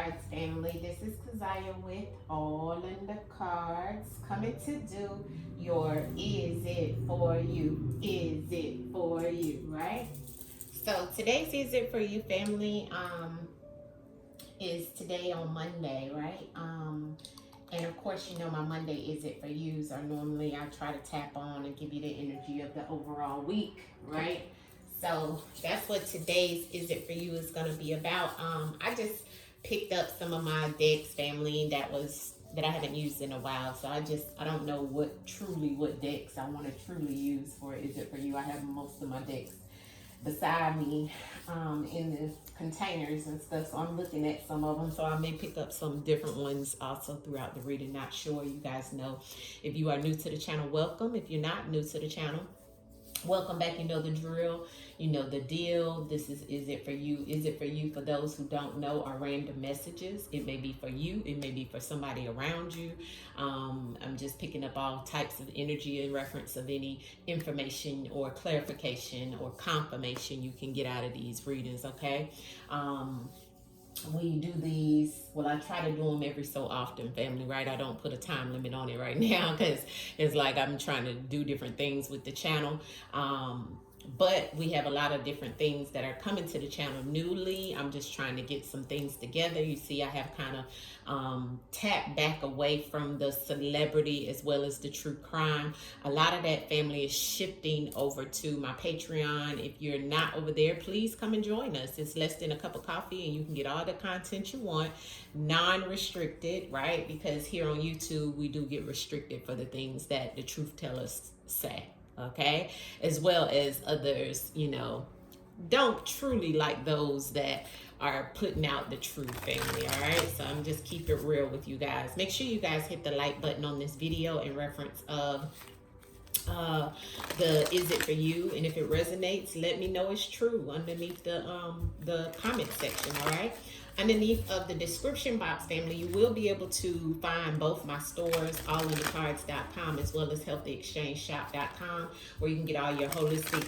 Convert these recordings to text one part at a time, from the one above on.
AllnDaKards family. This is Kazaya with AllnDaKards, coming to do your Is It For You? Is it for you? Right? So today's Is It For You family is today on Monday, right? And of course, you know my Monday Is It For Yous are normally I try to tap on and give you the energy of the overall week, right? So that's what today's Is It For You is going to be about. I just picked up some of my decks, family, that I haven't used in a while. So I don't know what decks I want to truly use for Is It For You. I have most of my decks beside me in the containers and stuff, so I'm looking at some of them, so I may pick up some different ones also throughout the reading. Not sure. You guys know, if you are new to the channel, welcome. If you're not new to the channel, welcome back. You know the drill, you know the deal. This is It For You? Is It For You, for those who don't know, are random messages. It may be for you, it may be for somebody around you. I'm just picking up all types of energy in reference of any information or clarification or confirmation you can get out of these readings, okay? We do these, well, I try to do them every so often, family, right? I don't put a time limit on it right now because it's like I'm trying to do different things with the channel. But we have a lot of different things that are coming to the channel newly. I'm just trying to get some things together. You see, I have kind of tapped back away from the celebrity as well as the true crime. A lot of that, family, is shifting over to my Patreon. If you're not over there, please come and join us. It's less than a cup of coffee and you can get all the content you want, non-restricted, right? Because here on YouTube, we do get restricted for the things that the truth tellers say. Okay, as well as others, you know, don't truly like those that are putting out the truth, family. All right, so I'm just keep it real with you guys. Make sure you guys hit the like button on this video in reference of the Is It For You, and if it resonates, let me know it's true underneath the comment section. All right, underneath of the description box, family, you will be able to find both my stores, AllnDaKards.com as well as HealthyExchangeShop.com, where you can get all your holistic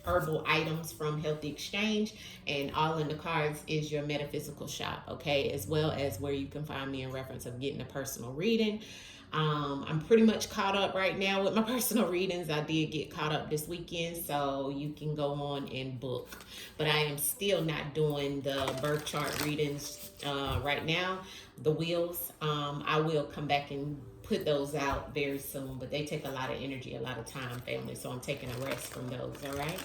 herbal items from Healthy Exchange, and AllnDaKards is your metaphysical shop, okay, as well as where you can find me in reference of getting a personal reading. I'm pretty much caught up right now with my personal readings. I did get caught up this weekend, so you can go on and book. But I am still not doing the birth chart readings right now. The wheels, I will come back and put those out very soon, but they take a lot of energy, a lot of time, family, so I'm taking a rest from those. All right,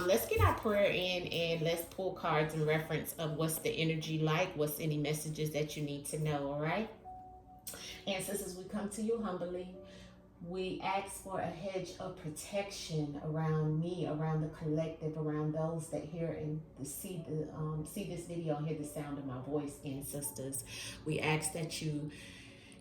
let's get our prayer in and let's pull cards in reference of what's the energy like, what's any messages that you need to know. All right, ancestors, we come to you humbly. We ask for a hedge of protection around me, around the collective, around those that hear and see this video and hear the sound of my voice, ancestors. We ask that you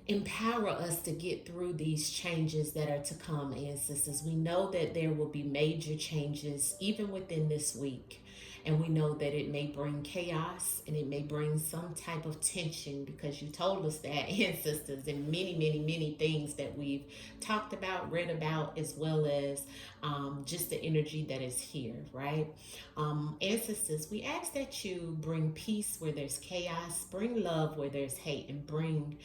empower us to get through these changes that are to come, ancestors. We know that there will be major changes even within this week. And we know that it may bring chaos and it may bring some type of tension, because you told us that, ancestors, and many, many, many things that we've talked about, read about, as well as just the energy that is here, right? Ancestors, we ask that you bring peace where there's chaos, bring love where there's hate, and bring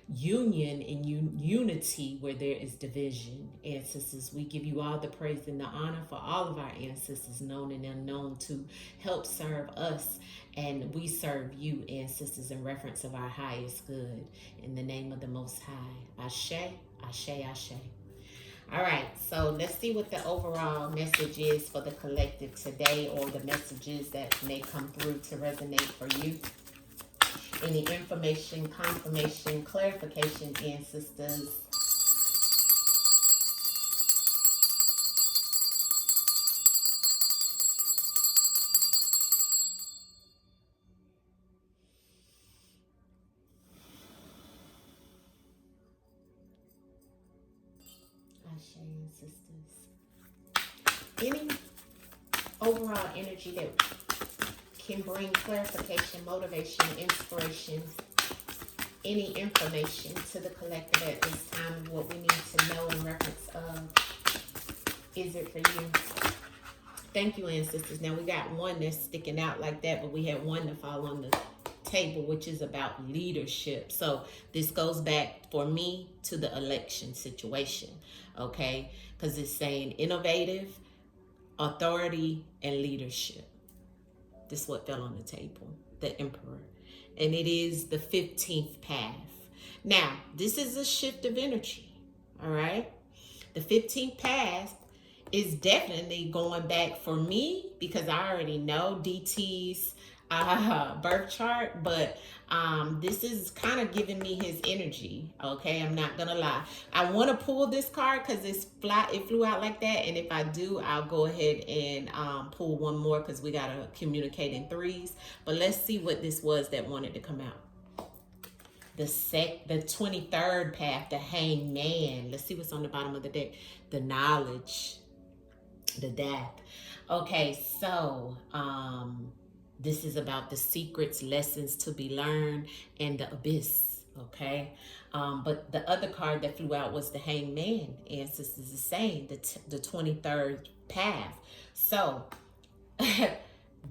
union and unity where there is division. Ancestors, we give you all the praise and the honor for all of our ancestors, known and unknown, to help serve us, and we serve you, ancestors, in reference of our highest good. In the name of the Most High, Ashe, Ashe, Ashe. All right, so let's see what the overall message is for the collective today, or the messages that may come through to resonate for you. Any information, confirmation, clarification, ancestors. Ashe, ancestors. Any overall energy that can bring clarification, motivation, inspiration, any information to the collective at this time of what we need to know in reference of Is It For You? Thank you, ancestors. Now we got one that's sticking out like that, but we had one to fall on the table, which is about leadership. So this goes back for me to the election situation, okay? Because it's saying innovative, authority, and leadership. This is what fell on the table, the Emperor. And it is the 15th path. Now, this is a shift of energy, all right? The 15th path is definitely going back for me because I already know DT's birth chart, but this is kind of giving me his energy, okay? I'm not gonna lie. I want to pull this card because it flew out like that, and if I do, I'll go ahead and pull one more because we gotta communicate in threes. But let's see what this was that wanted to come out. The 23rd path, the Hanged Man. Let's see what's on the bottom of the deck. The knowledge, the death. Okay, so this is about the secrets, lessons to be learned, and the abyss, okay? But the other card that flew out was the Hanged Man. Ancestors is saying the 23rd path. So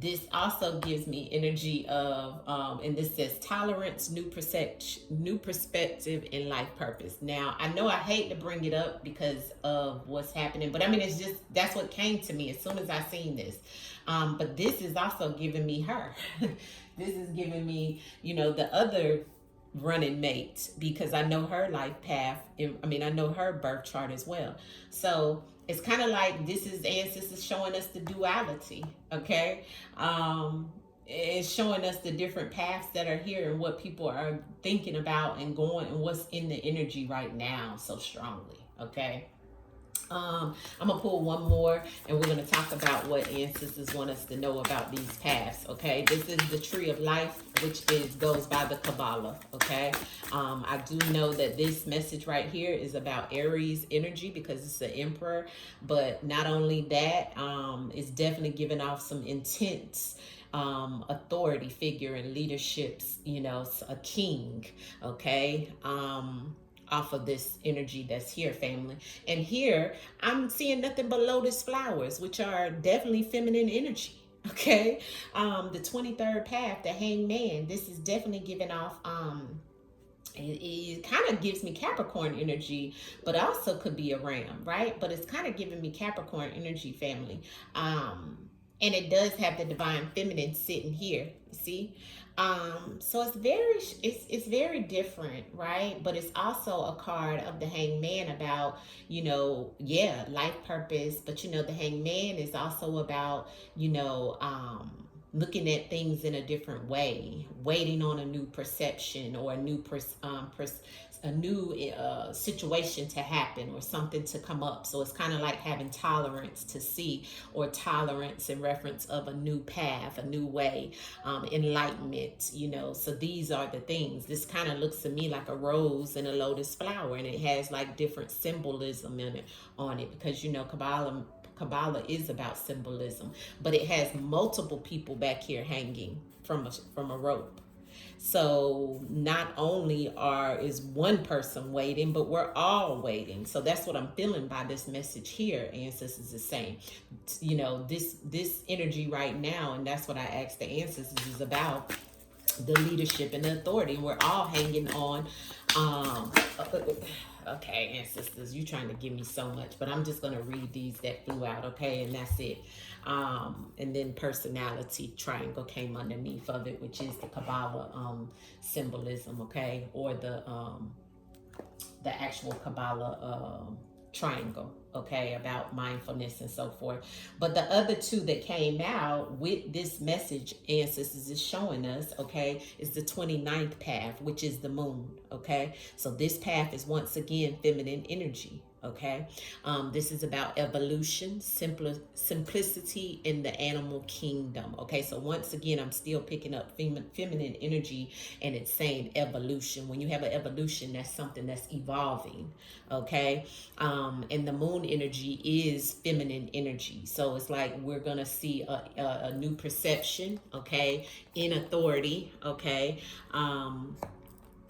this also gives me energy of, and this says tolerance, new perspective, and life purpose. Now, I know I hate to bring it up because of what's happening, but I mean, it's just, that's what came to me as soon as I seen this. But this is also giving me her. This is giving me, you know, the other running mate, because I know her life path. I mean, I know her birth chart as well. So it's kind of like this is ancestors showing us the duality, okay? It's showing us the different paths that are here and what people are thinking about and going and what's in the energy right now so strongly, okay? I'm gonna pull one more and we're gonna talk about what ancestors want us to know about these paths, okay? This is the tree of life, which goes by the Kabbalah, okay? I do know that this message right here is about Aries energy because it's the Emperor, but not only that, it's definitely giving off some intense authority figure and leaderships, you know, a king, okay? Off of this energy that's here, family. And here I'm seeing nothing but lotus flowers, which are definitely feminine energy, okay? The 23rd path, the Hanged Man, this is definitely giving off it kind of gives me Capricorn energy, but also could be a Ram, right? But it's kind of giving me Capricorn energy, family. And it does have the divine feminine sitting here, you see? So it's very different, right? But it's also a card of the Hanged Man about, you know, yeah, life purpose. But you know, the Hanged Man is also about, you know, looking at things in a different way, waiting on a new perception or a new situation to happen or something to come up. So it's kind of like having tolerance to see, or tolerance in reference of a new path, a new way, enlightenment, you know. So these are the things. This kind of looks to me like a rose and a lotus flower, and it has like different symbolism in it on it, because you know Kabbalah is about symbolism, but it has multiple people back here hanging from a rope. So not only is one person waiting, but we're all waiting. So that's what I'm feeling by this message here. Ancestors is saying, you know, this energy right now, and that's what I asked the ancestors, is about the leadership and the authority. And we're all hanging on. Okay, ancestors, you trying to give me so much, but I'm just going to read these that flew out, okay? And that's it. And then personality triangle came underneath of it, which is the Kabbalah symbolism, okay? Or the actual Kabbalah triangle, okay, about mindfulness and so forth. But the other two that came out with this message, ancestors is showing us, okay, is the 29th path, which is the moon, okay? So this path is once again feminine energy, okay? This is about evolution, simplicity in the animal kingdom, okay? So once again, I'm still picking up feminine energy, and it's saying evolution. When you have an evolution, that's something that's evolving, okay? And the moon energy is feminine energy. So it's like we're going to see a new perception, okay, in authority, okay, and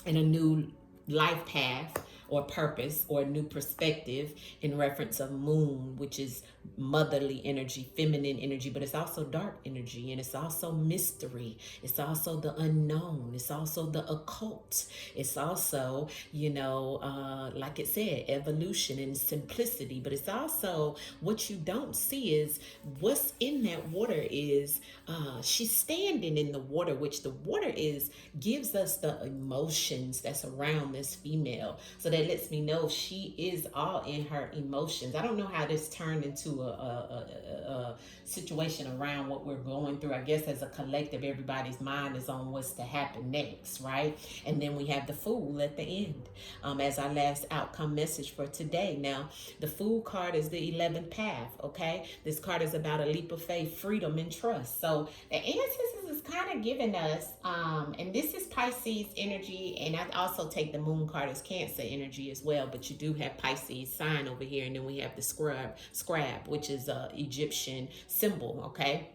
a new life path or purpose or a new perspective in reference of moon, which is motherly energy, feminine energy, but it's also dark energy, and it's also mystery. It's also the unknown. It's also the occult. It's also, like it said, evolution and simplicity. But it's also what you don't see is what's in that water is she's standing in the water, which the water is gives us the emotions that's around this female. So that lets me know she is all in her emotions. I don't know how this turned into a situation around what we're going through. I guess as a collective, everybody's mind is on what's to happen next, right? And then we have the Fool at the end as our last outcome message for today. Now, the Fool card is the 11th path, okay? This card is about a leap of faith, freedom, and trust. So the ancestors is kind of giving us, and this is Pisces energy, and I also take the Moon card as Cancer energy as well, but you do have Pisces sign over here, and then we have the scrab, which is a Egyptian symbol, okay?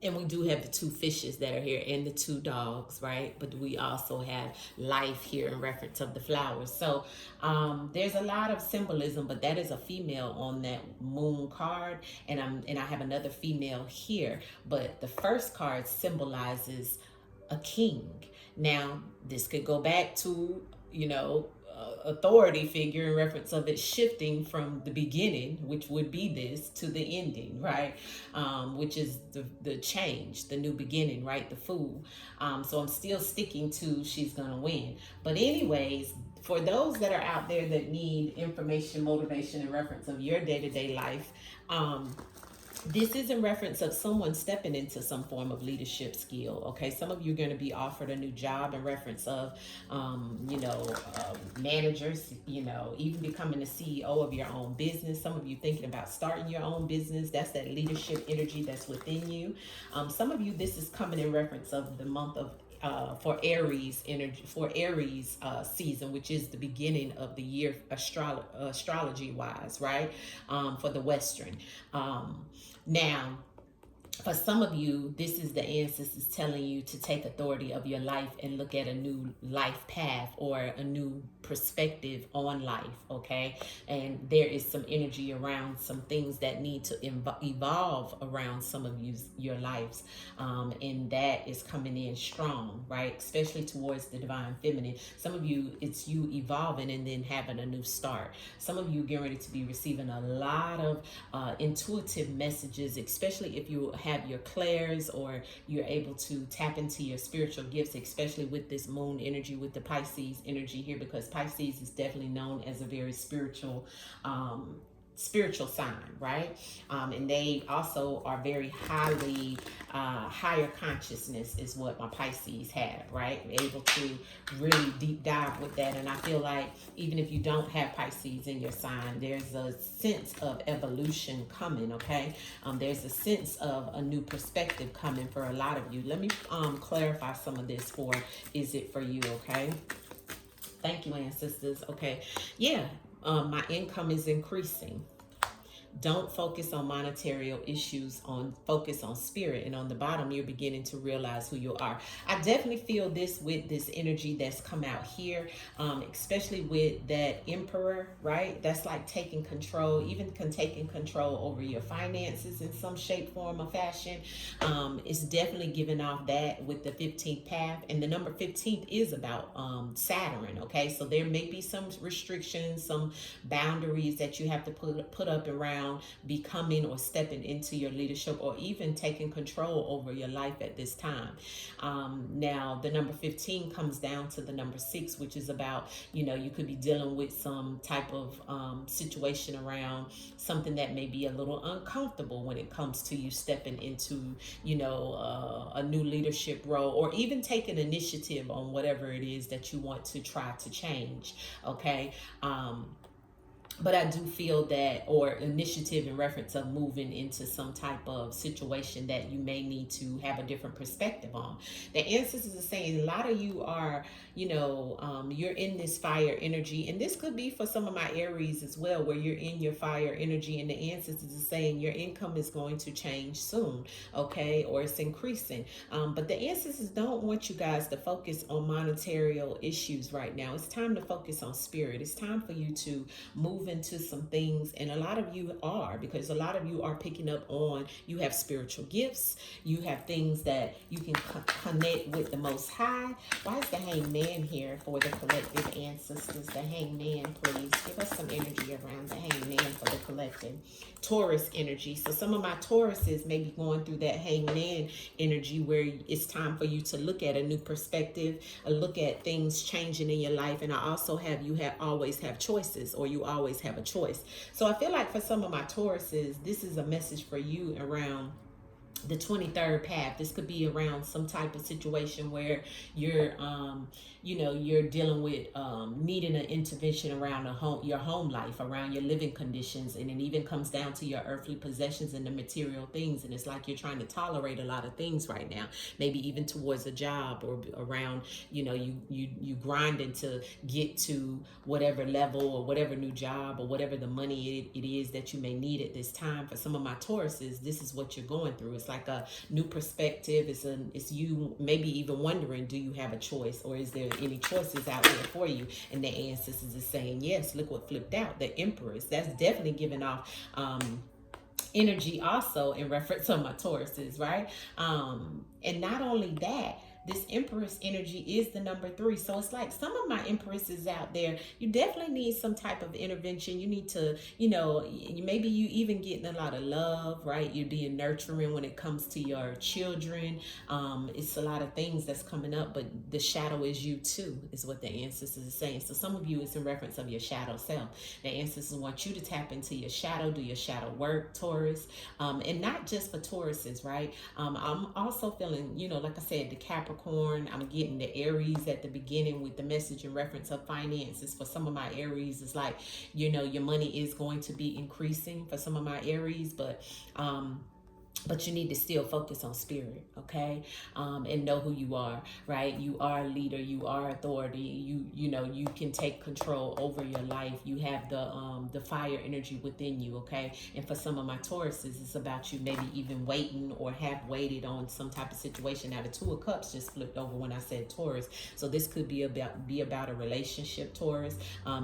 And we do have the two fishes that are here and the two dogs, right? But we also have life here in reference of the flowers. So there's a lot of symbolism, but that is a female on that Moon card, and I have another female here. But the first card symbolizes a king. Now, this could go back to, authority figure in reference of it shifting from the beginning, which would be this, to the ending, right? Which is the change, the new beginning, right? The Fool. So I'm still sticking to she's gonna win. But anyways, for those that are out there that need information, motivation in reference of your day-to-day life, this is in reference of someone stepping into some form of leadership skill, okay? Some of you are going to be offered a new job in reference of, managers, even becoming the CEO of your own business. Some of you thinking about starting your own business. That's that leadership energy that's within you. Some of you, this is coming in reference of the month of for Aries energy, for Aries season, which is the beginning of the year astrology wise, right? For the Western. Now, for some of you, this is the ancestors telling you to take authority of your life and look at a new life path or a new perspective on life, okay? And there is some energy around some things that need to evolve around some of your lives, and that is coming in strong, right? Especially towards the divine feminine. Some of you, it's you evolving and then having a new start. Some of you getting ready to be receiving a lot of intuitive messages, especially if you have your clairs or you're able to tap into your spiritual gifts, especially with this Moon energy, with the Pisces energy here, because Pisces is definitely known as a very spiritual sign, right? And they also are very highly higher consciousness is what my Pisces have, right? Able to really deep dive with that. And I feel like even if you don't have Pisces in your sign, there's a sense of evolution coming, okay? There's a sense of a new perspective coming for a lot of you. Let me clarify some of this for is it for you, okay? Thank you, ancestors. Okay. Yeah. My income is increasing. Don't focus on monetary issues, focus on spirit. And on the bottom, you're beginning to realize who you are. I definitely feel this with this energy that's come out here, especially with that Emperor, right? That's like taking control, even taking control over your finances in some shape, form, or fashion. It's definitely giving off that with the 15th path. And the number 15th is about Saturn, okay? So there may be some restrictions, some boundaries that you have to put up around becoming or stepping into your leadership or even taking control over your life at this time. Now, the number 15 comes down to the number 6, which is about, you could be dealing with some type of situation around something that may be a little uncomfortable when it comes to you stepping into, a new leadership role or even taking initiative on whatever it is that you want to try to change, okay? But I do feel that, or initiative in reference of moving into some type of situation that you may need to have a different perspective on. The ancestors are saying a lot of you are, you're in this fire energy. And this could be for some of my Aries as well, where you're in your fire energy. And the ancestors are saying your income is going to change soon, okay? Or it's increasing. But the ancestors don't want you guys to focus on monetary issues right now. It's time to focus on spirit. It's time for you to move into some things, and a lot of you are, because a lot of you are picking up on, you have spiritual gifts, you have things that you can connect with the Most High. Why is the Hangman here for the collective ancestors? The Hangman, please give us some energy around the Hangman for the collective. Taurus energy. So some of my Tauruses may be going through that Hangman energy where it's time for you to look at a new perspective, look at things changing in your life. And I also have, you always have choices, or you always have a choice. So I feel like for some of my Tauruses, this is a message for you around the 23rd path. This could be around some type of situation where you're you're dealing with needing an intervention around your home life, around your living conditions, and it even comes down to your earthly possessions and the material things. And it's like you're trying to tolerate a lot of things right now, maybe even towards a job, or around you grinding to get to whatever level or whatever new job or whatever the money it is that you may need at this time. For some of my Tauruses, this is what you're going through. It's like a new perspective. It's you maybe even wondering, do you have a choice, or is there any choices out there for you? And the ancestors is saying yes. Look what flipped out, the Empress. That's definitely giving off energy also in reference on my Tauruses, right? And not only that, this Empress energy is the number 3. So it's like some of my Empresses out there, you definitely need some type of intervention. You need to, maybe you even getting a lot of love, right? You're being nurturing when it comes to your children. It's a lot of things that's coming up, but the shadow is you too, is what the ancestors are saying. So some of you, it's in reference of your shadow self. The ancestors want you to tap into your shadow, do your shadow work, Taurus. And not just for Tauruses, right? I'm also feeling, like I said, the Capricorn. I'm getting the Aries at the beginning with the message in reference of finances. For some of my Aries, it's like, your money is going to be increasing for some of my Aries, but you need to still focus on spirit, okay? And know who you are, right? You are a leader. You are authority. You can take control over your life. You have the fire energy within you, okay? And for some of my Tauruses, it's about you maybe even waiting or have waited on some type of situation. Now, the 2 of Cups just flipped over when I said Taurus. So this could be about a relationship, Taurus.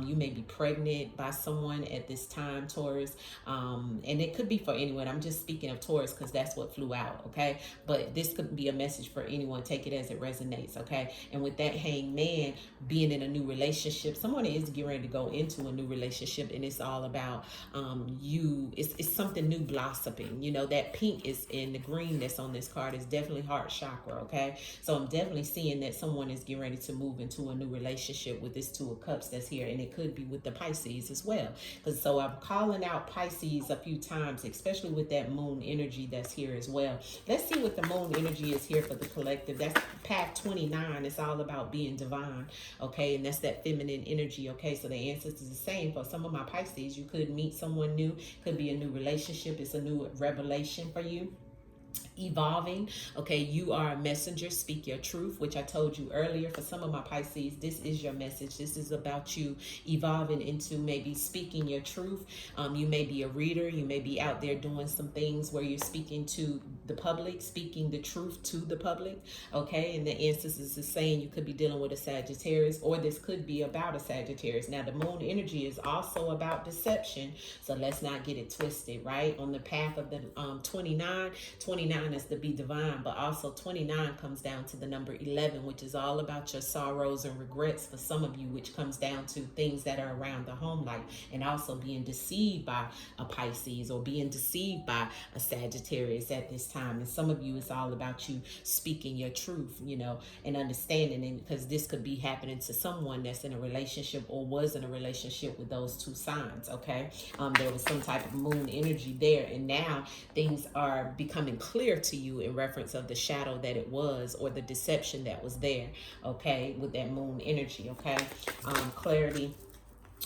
You may be pregnant by someone at this time, Taurus. And it could be for anyone. I'm just speaking of Taurus because that's what flew out, okay? But this could be a message for anyone. Take it as it resonates, okay? And with that Hangman, being in a new relationship, someone is getting ready to go into a new relationship, and it's all about it's something new blossoming. That pink is in the green that's on this card is definitely heart chakra, okay? So I'm definitely seeing that someone is getting ready to move into a new relationship with this 2 of Cups that's here, and it could be with the Pisces as well. So I'm calling out Pisces a few times, especially with that moon energy that's here as well. Let's see what the moon energy is here for the collective. That's path 29. It's all about being divine, okay? And that's that feminine energy, okay? So the ancestors are saying for some of my Pisces, you could meet someone new, could be a new relationship. It's a new revelation for you. Evolving, okay? You are a messenger. Speak your truth, which I told you earlier. For some of my Pisces, this is your message. This is about you evolving into maybe speaking your truth. You may be a reader. You may be out there doing some things where you're speaking to the public, speaking the truth to the public, okay? And the ancestors is saying you could be dealing with a Sagittarius, or this could be about a Sagittarius. Now, the moon energy is also about deception, so let's not get it twisted, right? On the path of the 29 is to be divine, but also 29 comes down to the number 11, which is all about your sorrows and regrets for some of you, which comes down to things that are around the home life, and also being deceived by a Pisces or being deceived by a Sagittarius at this time. And some of you, it's all about you speaking your truth, and understanding, and because this could be happening to someone that's in a relationship or was in a relationship with those 2 signs, okay? There was some type of moon energy there, and now things are becoming clear to you in reference of the shadow that it was, or the deception that was there, okay, with that moon energy, okay? Clarity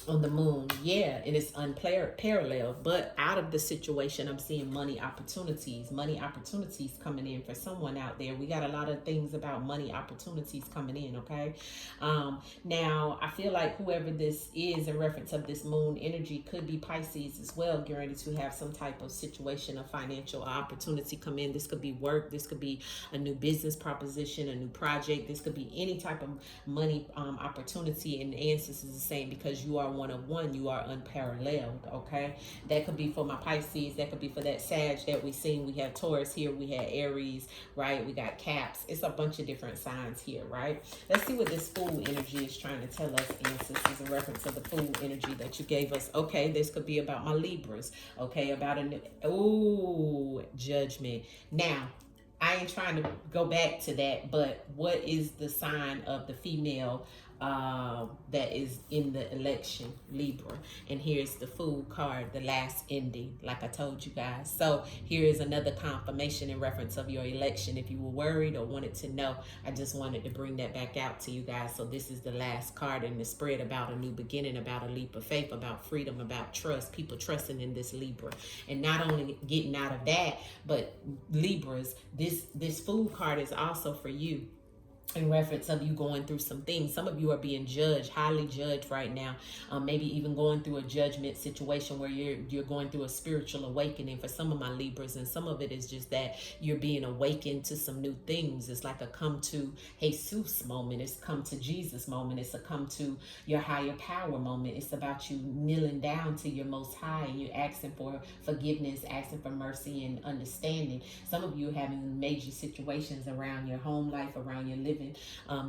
on the moon, yeah, and it's unparalleled. But out of the situation, I'm seeing money opportunities coming in for someone out there. We got a lot of things about money opportunities coming in, okay? Now, I feel like whoever this is in reference of this moon energy could be Pisces as well, getting ready to have some type of situation, a financial opportunity come in. This could be work. This could be a new business proposition, a new project. This could be any type of money opportunity. And the ancestors is saying, because you are one of one. You are unparalleled, okay? That could be for my Pisces. That could be for that Sag that we seen. We have Taurus here. We had Aries, right? We got Caps. It's a bunch of different signs here, right? Let's see what this Fool energy is trying to tell us, ancestors, in reference to the Fool energy that you gave us. Okay, this could be about my Libras, okay? About a new, ooh, Judgment. Now, I ain't trying to go back to that, but what is the sign of the female that is in the election? Libra. And here's the Fool card, the last ending, like I told you guys. So here is another confirmation in reference of your election. If you were worried or wanted to know, I just wanted to bring that back out to you guys. So this is the last card in the spread, about a new beginning, about a leap of faith, about freedom, about trust, people trusting in this Libra. And not only getting out of that, but Libras, this Fool card is also for you, in reference of you going through some things. Some of you are being judged, highly judged right now. Maybe even going through a judgment situation where you're going through a spiritual awakening for some of my Libras. And some of it is just that you're being awakened to some new things. It's like a come to Jesus moment. It's come to Jesus moment. It's a come to your higher power moment. It's about you kneeling down to your Most High and you're asking for forgiveness, asking for mercy and understanding. Some of you are having major situations around your home life, around your living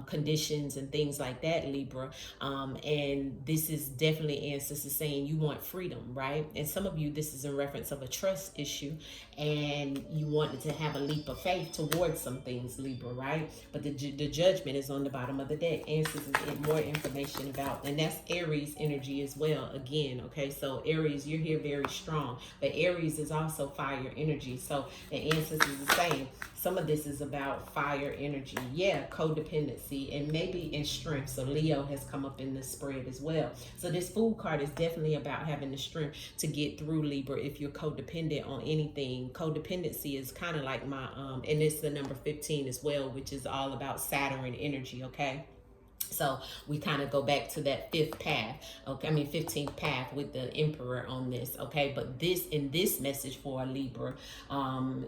conditions and things like that, Libra. And this is definitely ancestors saying you want freedom, right? And some of you, this is in reference of a trust issue and you wanted to have a leap of faith towards some things, Libra, right? But the Judgment is on the bottom of the deck. Ancestors get more information about, and that's Aries energy as well, again, okay? So Aries, you're here very strong, but Aries is also fire energy. So the ancestors are saying some of this is about fire energy. Yeah, codependency and maybe in strength. So Leo has come up in the spread as well. So this Fool card is definitely about having the strength to get through, Libra, if you're codependent on anything. Codependency is kind of like my, and it's the number 15 as well, which is all about Saturn energy, okay? So we kind of go back to that 15th path with the Emperor on this, okay? But this, in this message for a Libra,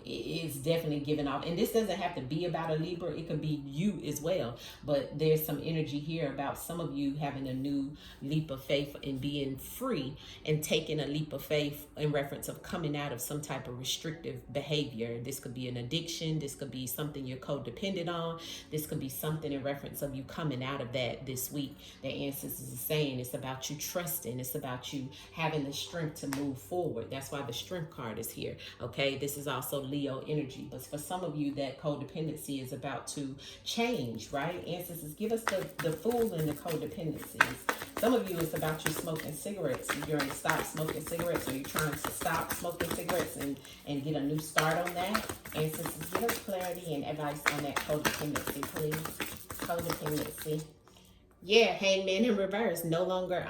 is definitely giving off. And this doesn't have to be about a Libra. It could be you as well. But there's some energy here about some of you having a new leap of faith and being free and taking a leap of faith in reference of coming out of some type of restrictive behavior. This could be an addiction. This could be something you're codependent on. This could be something in reference of you coming out of that this week. The ancestors are saying it's about you trusting. It's about you having the strength to move forward. That's why the Strength card is here, okay? This is also Leo energy. But for some of you, that codependency is about to change, right? Ancestors, give us the Fool and the codependencies. Some of you, it's about you smoking cigarettes. You're going to stop smoking cigarettes, or you're trying to stop smoking cigarettes and get a new start on that. Ancestors, give us clarity and advice on that codependency, please. Codependency. Yeah, Hangman in reverse. No longer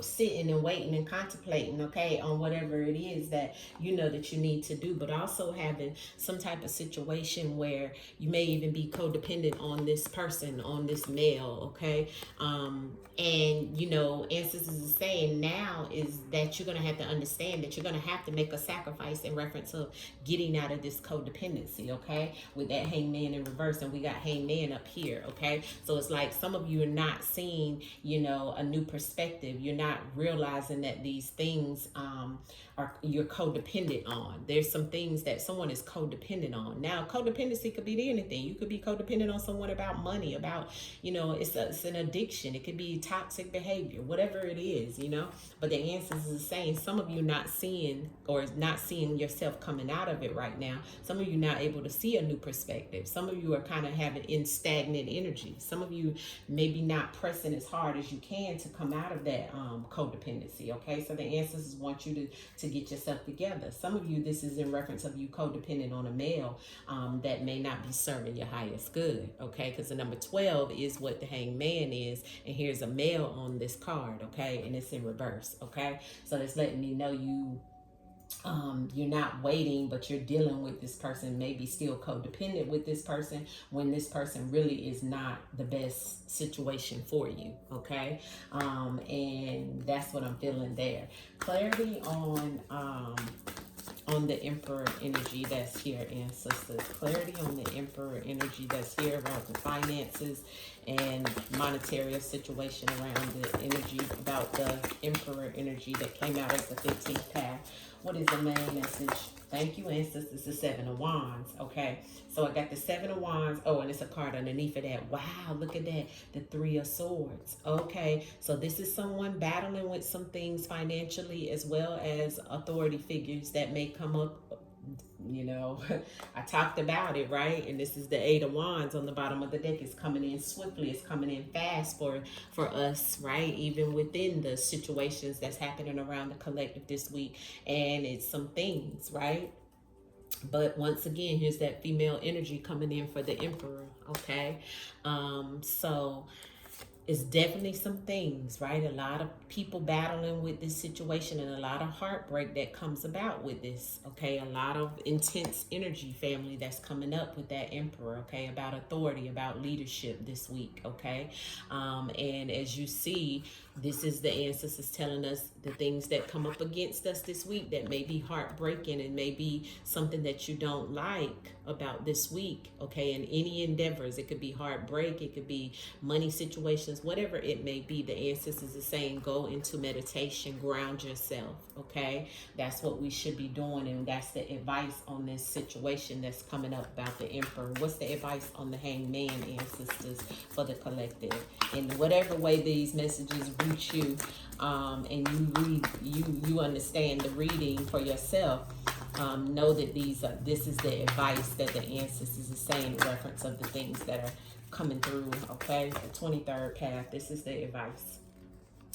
sitting and waiting and contemplating, okay, on whatever it is that you know that you need to do, but also having some type of situation where you may even be codependent on this person, on this male, okay? And you know, ancestors is saying now is that you're going to have to understand that you're going to have to make a sacrifice in reference of getting out of this codependency, okay? With that Hangman in reverse, and we got Hangman up here, okay? So it's like some of you are not seeing, you know, a new perspective. You're not realizing that these things you're codependent on. There's some things that someone is codependent on. Now, codependency could be anything. You could be codependent on someone about money, about, you know, it's an addiction. It could be toxic behavior, whatever it is, you know. But the ancestors is saying some of you not seeing yourself coming out of it right now. Some of you not able to see a new perspective. Some of you are kind of having in stagnant energy. Some of you maybe not pressing as hard as you can to come out of that codependency, okay? So the ancestors want you to get yourself together. Some of you, this is in reference of you codependent on a male that may not be serving your highest good, okay? Because the number 12 is what the Hangman is, and here's a male on this card, okay? And it's in reverse, okay? So it's letting me know you're not waiting, but you're dealing with this person, maybe still codependent with this person, when this person really is not the best situation for you, okay? And that's what I'm feeling there. Clarity on on the Emperor energy that's here, ancestors. Clarity on the Emperor energy that's here about the finances and monetary situation around the energy, about the Emperor energy that came out as the 15th path. What is the main message? Thank you, ancestors. The Seven of Wands. Okay, so I got the Seven of Wands. Oh, and it's a card underneath of that. Wow, look at that. The Three of Swords. Okay, so this is someone battling with some things financially, as well as authority figures that may come up. You know, I talked about it, right? And this is the Eight of Wands on the bottom of the deck. It's coming in swiftly. It's coming in fast for us, right? Even within the situations that's happening around the collective this week. And it's some things, right? But once again, here's that female energy coming in for the Emperor, okay? So it's definitely some things, right? A lot of people battling with this situation and a lot of heartbreak that comes about with this, okay? A lot of intense energy, family, that's coming up with that Emperor, okay? About authority, about leadership this week, okay? And as you see, this is the ancestors telling us the things that come up against us this week that may be heartbreaking and may be something that you don't like about this week, okay? In any endeavors, it could be heartbreak, it could be money situations, whatever it may be. The ancestors are saying go into meditation, ground yourself, okay? That's what we should be doing, and that's the advice on this situation that's coming up about the Emperor. What's the advice on the Hangman, ancestors, for the collective? In whatever way these messages reach you, and you understand the reading for yourself, know that this is the advice that the ancestors are saying in reference of the things that are coming through, okay? The 23rd path, this is the advice.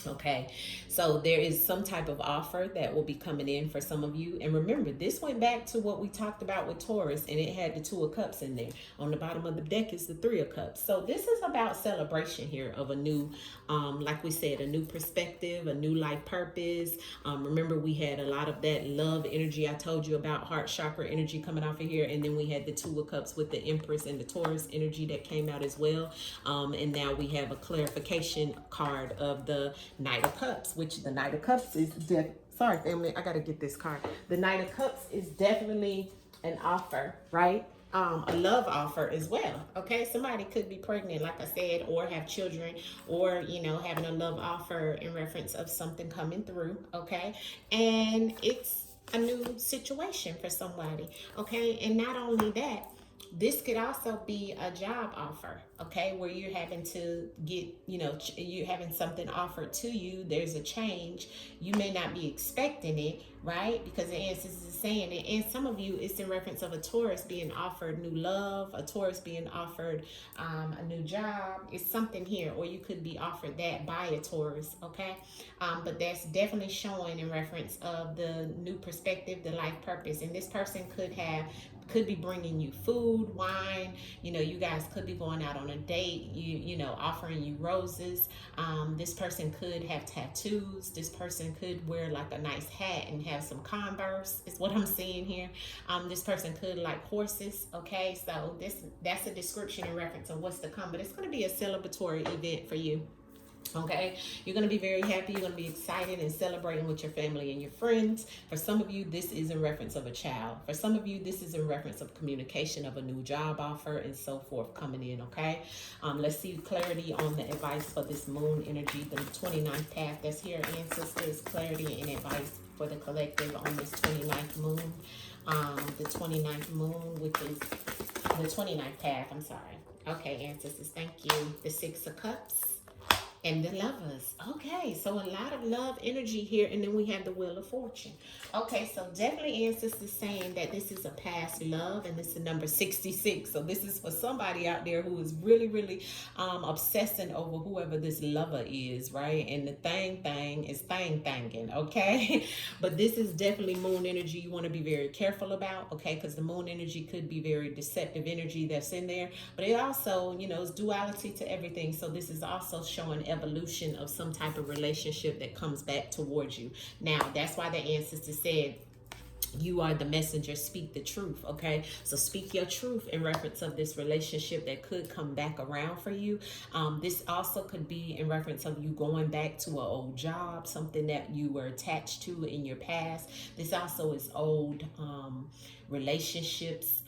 Okay, so there is some type of offer that will be coming in for some of you. And remember, this went back to what we talked about with Taurus, and it had the Two of Cups in there. On the bottom of the deck is the Three of Cups. So this is about celebration here of a new, like we said, a new perspective, a new life purpose. Remember, we had a lot of that love energy. I told you about heart chakra energy coming off of here. And then we had the Two of Cups with the Empress and the Taurus energy that came out as well. And now we have a clarification card of the Knight of Cups, which the Knight of Cups is sorry, family, I gotta get this card. The Knight of Cups is definitely an offer, right? A love offer as well, okay? Somebody could be pregnant, like I said, or have children, or, you know, having a love offer in reference of something coming through, okay? And it's a new situation for somebody, okay? And not only that, this could also be a job offer, okay, where you're having to get, you know, you're having something offered to you. There's a change. You may not be expecting it, right? Because the ancestors is saying it. And some of you, it's in reference of a Taurus being offered new love, a Taurus being offered a new job. It's something here, or you could be offered that by a Taurus, okay? But that's definitely showing in reference of the new perspective, the life purpose. And this person could be bringing you food, wine, you know, you guys could be going out on a date, you know, offering you roses. This person could have tattoos. This person could wear like a nice hat and have some Converse, is what I'm seeing here. This person could like horses, okay? So that's a description in reference of what's to come, but it's going to be a celebratory event for you. Okay, you're going to be very happy. You're going to be excited and celebrating with your family and your friends. For some of you, this is in reference of a child. For some of you, this is in reference of communication of a new job offer and so forth coming in, okay? Let's see clarity on the advice for this moon energy, the 29th path that's here, ancestors, clarity and advice for the collective on this 29th moon. The 29th moon, which is the 29th path, I'm sorry. Okay, ancestors, thank you. The Six of Cups. And the Lovers. Okay, so a lot of love energy here. And then we have the Wheel of Fortune. Okay, so definitely ancestors saying that this is a past love. And this is number 66. So this is for somebody out there who is really, really obsessing over whoever this lover is, right? And the thing is thanging, okay? But this is definitely moon energy you want to be very careful about, okay? Because the moon energy could be very deceptive energy that's in there. But it also, you know, is duality to everything. So this is also showing evolution of some type of relationship that comes back towards you. Now, that's why the ancestor said You are the messenger. Speak the truth. Okay, so speak your truth in reference of this relationship that could come back around for you. This also could be in reference of you going back to an old job, something that you were attached to in your past. This also is old relationships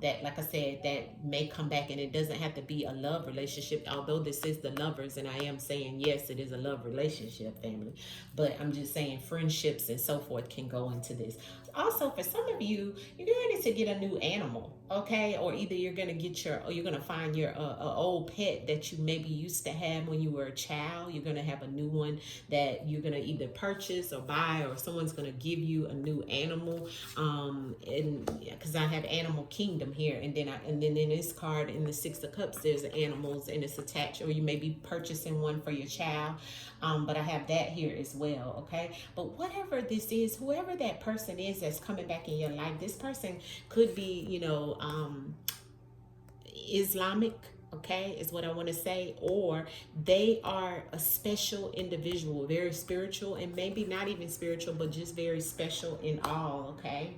that, like I said, that may come back, and it doesn't have to be a love relationship, although this is the lovers, and I am saying yes, it is a love relationship, family, but I'm just saying friendships and so forth can go into this. Also, for some of you, you're going to get a new animal, okay? Or either you're going to get or you're going to find your old pet that you maybe used to have when you were a child. You're going to have a new one that you're going to either purchase or buy, or someone's going to give you a new animal. And because I have Animal Kingdom here, and then in this card in the Six of Cups, there's animals and it's attached, or you may be purchasing one for your child. But I have that here as well, okay? But whatever this is, whoever that person is that's coming back in your life, this person could be, Islamic, okay, is what I want to say, or they are a special individual, very spiritual, and maybe not even spiritual, but just very special in all, okay?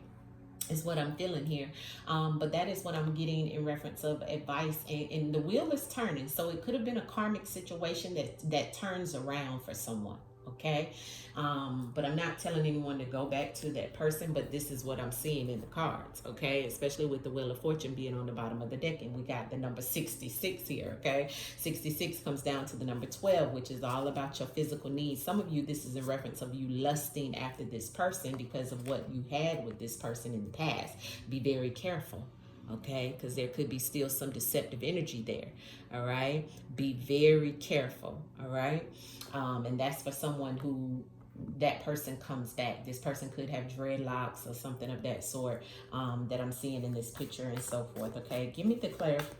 Is what I'm feeling here. But that is what I'm getting in reference of advice, and the wheel is turning. So it could have been a karmic situation that turns around for someone. Okay. But I'm not telling anyone to go back to that person, but this is what I'm seeing in the cards. Okay. Especially with the Wheel of Fortune being on the bottom of the deck, and we got the number 66 here. Okay. 66 comes down to the number 12, which is all about your physical needs. Some of you, this is in reference of you lusting after this person because of what you had with this person in the past. Be very careful. Okay, because there could be still some deceptive energy there. All right, be very careful. All right, and that's for someone who that person comes back. This person could have dreadlocks or something of that sort that I'm seeing in this picture and so forth. Okay, give me the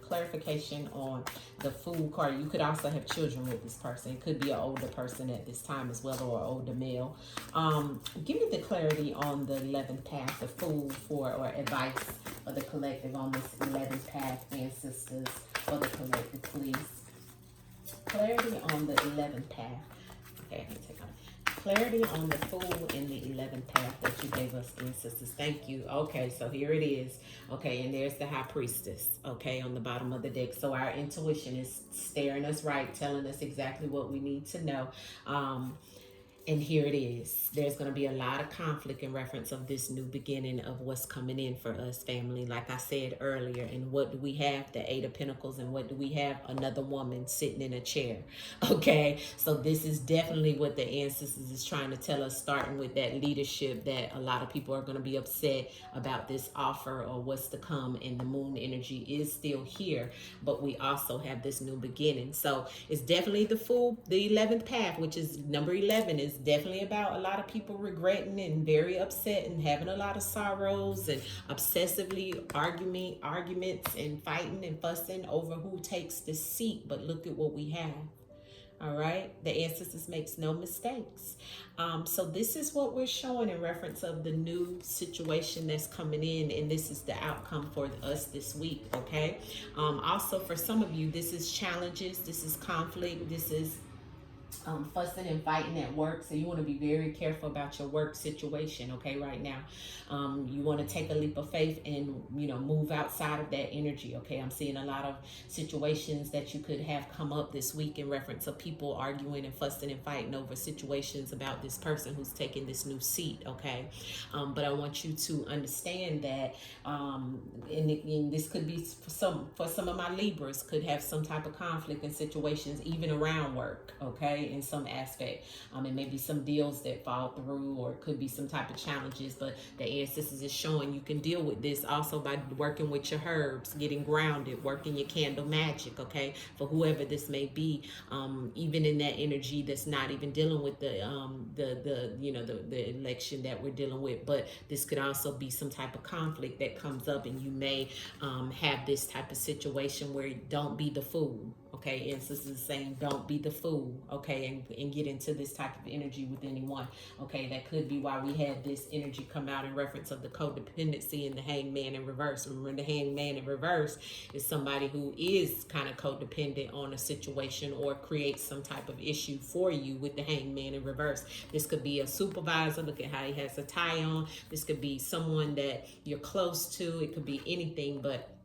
clarification on the Fool card. You could also have children with this person. It could be an older person at this time as well, or an older male. Give me the clarity on the 11th path, the Fool, or advice for the collective on this 11th path, ancestors, for the collective, please. Clarity on the 11th path. Okay, let me take on clarity on the Fool in the 11th path that you gave us, ancestors. Thank you. Okay, so here it is. Okay, and there's the High Priestess, okay, on the bottom of the deck. So our intuition is staring us right, telling us exactly what we need to know. And here it is. There's going to be a lot of conflict in reference of this new beginning of what's coming in for us, family. Like I said earlier, and what do we have? The Eight of Pentacles. And what do we have? Another woman sitting in a chair. Okay, so this is definitely what the ancestors is trying to tell us, starting with that leadership, that a lot of people are going to be upset about this offer or what's to come. And the moon energy is still here, but we also have this new beginning. So it's definitely the Fool, the 11th path, which is number 11, is definitely about a lot of people regretting and very upset and having a lot of sorrows and obsessively arguments and fighting and fussing over who takes the seat. But look at what we have. All right, the ancestors makes no mistakes. So this is what we're showing in reference of the new situation that's coming in, and this is the outcome for us this week. Okay. Also for some of you, this is challenges, this is conflict, this is fussing and fighting at work. So you want to be very careful about your work situation, okay, right now. You want to take a leap of faith and, move outside of that energy, okay? I'm seeing a lot of situations that you could have come up this week in reference of people arguing and fussing and fighting over situations about this person who's taking this new seat, okay? But I want you to understand that, and this could be for some of my Libras, could have some type of conflict in situations, even around work, okay? In some aspect, and maybe some deals that fall through, or it could be some type of challenges. But the ancestors is showing you can deal with this also by working with your herbs, getting grounded, working your candle magic, okay, for whoever this may be, even in that energy that's not even dealing with the election that we're dealing with. But this could also be some type of conflict that comes up, and you may have this type of situation where don't be the fool. okay? Ancestors is saying don't be the fool, okay, and get into this type of energy with anyone, okay? That could be why we had this energy come out in reference of the codependency and the hangman in reverse. Remember, the hangman in reverse is somebody who is kind of codependent on a situation or creates some type of issue for you with the hangman in reverse. This could be a supervisor. Look at how he has a tie on. This could be someone that you're close to. It could be anything, but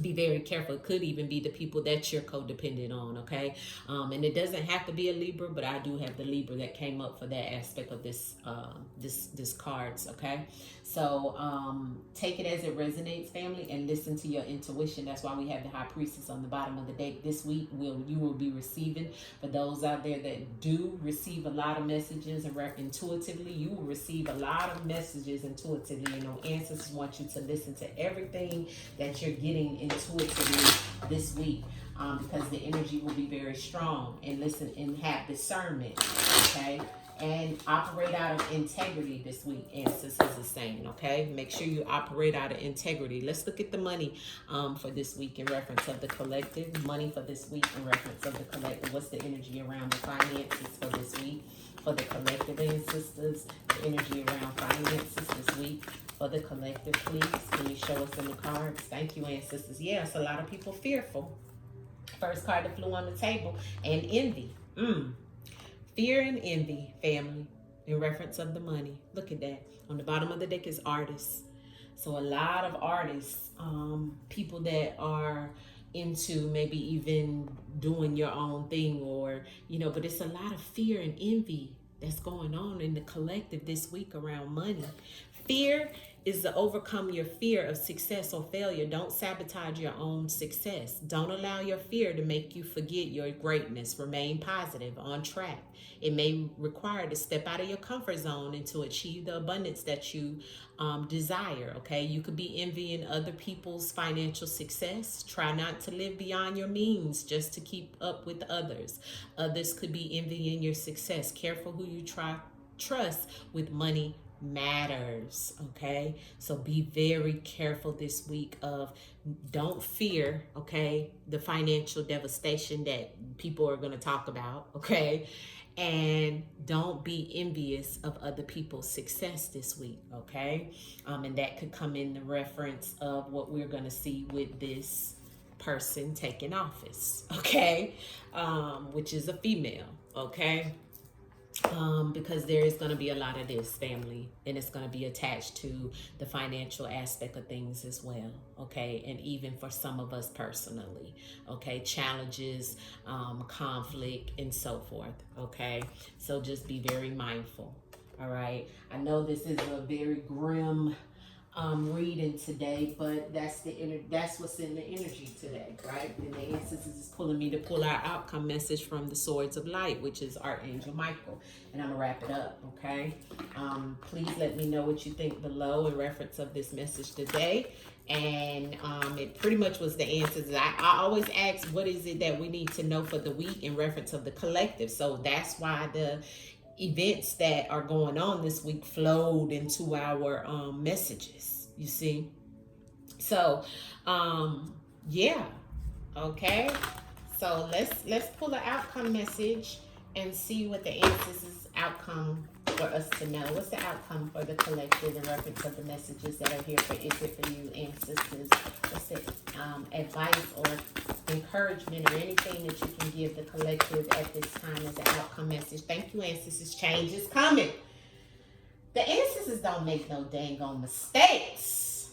be very careful. It could even be the people that you're codependent on, okay? And it doesn't have to be a Libra, but I do have the Libra that came up for that aspect of this this cards, okay? So take it as it resonates, family, and listen to your intuition. That's why we have the High Priestess on the bottom of the deck. This week you will be receiving, for those out there that do receive a lot of messages and intuitively, you will receive a lot of messages intuitively. You know, ancestors want you to listen to everything that you're getting intuitively this week, because the energy will be very strong. And listen and have discernment, okay? And operate out of integrity this week, ancestors is saying, okay? Make sure you operate out of integrity. Let's look at the money for this week in reference of the collective. Money for this week in reference of the collective. What's the energy around the finances for this week? For the collective, ancestors, the energy around finances this week for the collective, please. Can you show us in the cards? Thank you, ancestors. Yes, a lot of people fearful. First card that flew on the table, and envy. Fear and envy, family, in reference of the money. Look at that. On the bottom of the deck is artists. So a lot of artists, people that are into maybe even doing your own thing, or, you know, but it's a lot of fear and envy that's going on in the collective this week around money. Fear is to overcome your fear of success or failure. Don't sabotage your own success. Don't allow your fear to make you forget your greatness. Remain positive, on track. It may require to step out of your comfort zone and to achieve the abundance that you desire, okay? You could be envying other people's financial success. Try not to live beyond your means just to keep up with others. Others could be envying your success. Careful who you trust with money matters, okay? So be very careful this week of, don't fear, okay, the financial devastation that people are going to talk about, okay? And don't be envious of other people's success this week, okay? And that could come in the reference of what we're going to see with this person taking office, okay? Which is a female, okay? Because there is going to be a lot of this, family, and it's going to be attached to the financial aspect of things as well, okay? And even for some of us personally, okay? Challenges, conflict, and so forth, okay? So just be very mindful, all right? I know this is a very grim reading today, but that's what's in the energy today, right? And the ancestors is pulling me to pull our outcome message from the Swords of Light, which is Archangel Michael. And I'm gonna wrap it up, okay? Please let me know what you think below in reference of this message today. And it pretty much was the answers. I always ask, what is it that we need to know for the week in reference of the collective? So that's why the events that are going on this week flowed into our messages, you see. So yeah, okay, so let's pull an outcome message and see what the ancestors outcome for us to know. What's the outcome for the collective in reference of the messages that are here for Is It For You, ancestors? What's the advice or encouragement or anything that you can give the collective at this time as an outcome message? Thank you, ancestors. Change is coming. The ancestors don't make no dang on mistakes.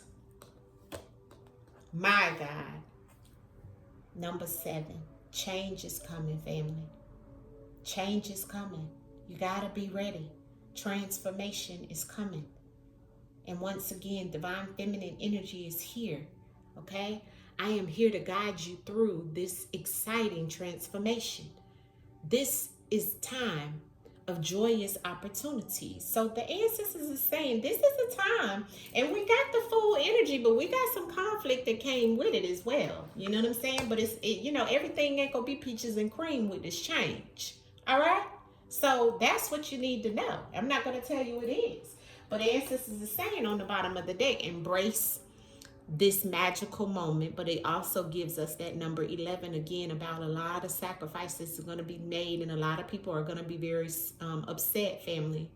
My God. Number 7. Change is coming, family. Change is coming. You got to be ready. Transformation is coming. And once again, divine feminine energy is here, okay? I am here to guide you through this exciting transformation. This is time of joyous opportunities. So the ancestors is saying this is a time, and we got the full energy, but we got some conflict that came with it as well. You know what I'm saying? But you know, everything ain't gonna be peaches and cream with this change. All right? So that's what you need to know. I'm not gonna tell you it is. But the ancestors is saying on the bottom of the deck, embrace this magical moment, but it also gives us that number 11 again about a lot of sacrifices are going to be made, and a lot of people are going to be very upset, family.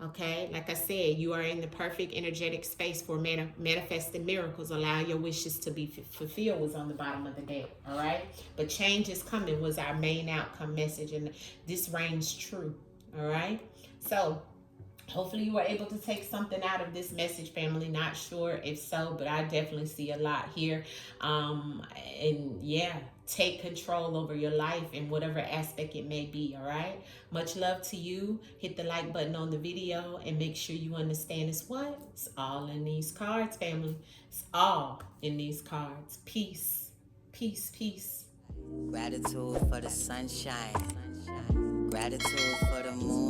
Okay, like I said, you are in the perfect energetic space for manifesting miracles. Allow your wishes to be fulfilled was on the bottom of the deck. All right, but change is coming was our main outcome message, and this reigns true. All right, so hopefully you were able to take something out of this message, family. Not sure if so, but I definitely see a lot here. And yeah, take control over your life in whatever aspect it may be. All right, much love to you. Hit the like button on the video and make sure you understand it's what? It's all in these cards, family. It's all in these cards. Peace, peace, peace. Gratitude for the sunshine. Gratitude for the moon.